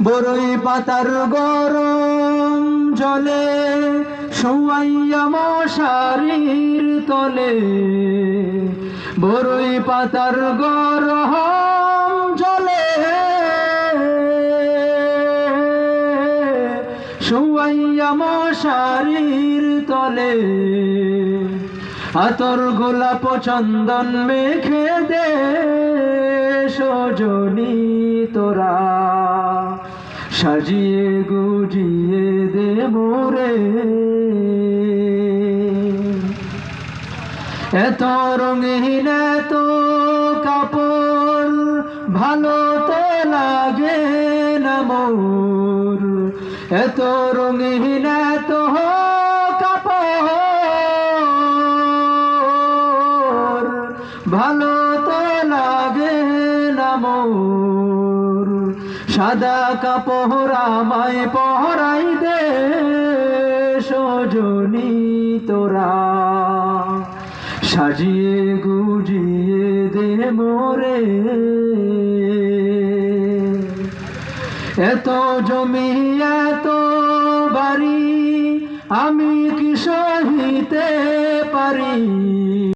বরই পাতার গরম জলে শোয়াইয়া মশারির তলে, বরই পাতার গরম জলে শোয়াইয়া মশারির তলে, আতর গোলাপ চন্দন মেখে দে সজনী তোরা, সাজিয়ে গুজিয়ে দে মোরে। এত রঙিন এত কাপড় ভালো তো লাগে না মোর, এত রঙিন এত কাপড় ভালো তো লাগে না মোর। সাদা কাপড় আমায় পরাই দে সজনী তোরা, সাজিয়ে গুজিয়ে দে মোরে। এত জমি এত বাড়ি আমি কি সহিতে পারি,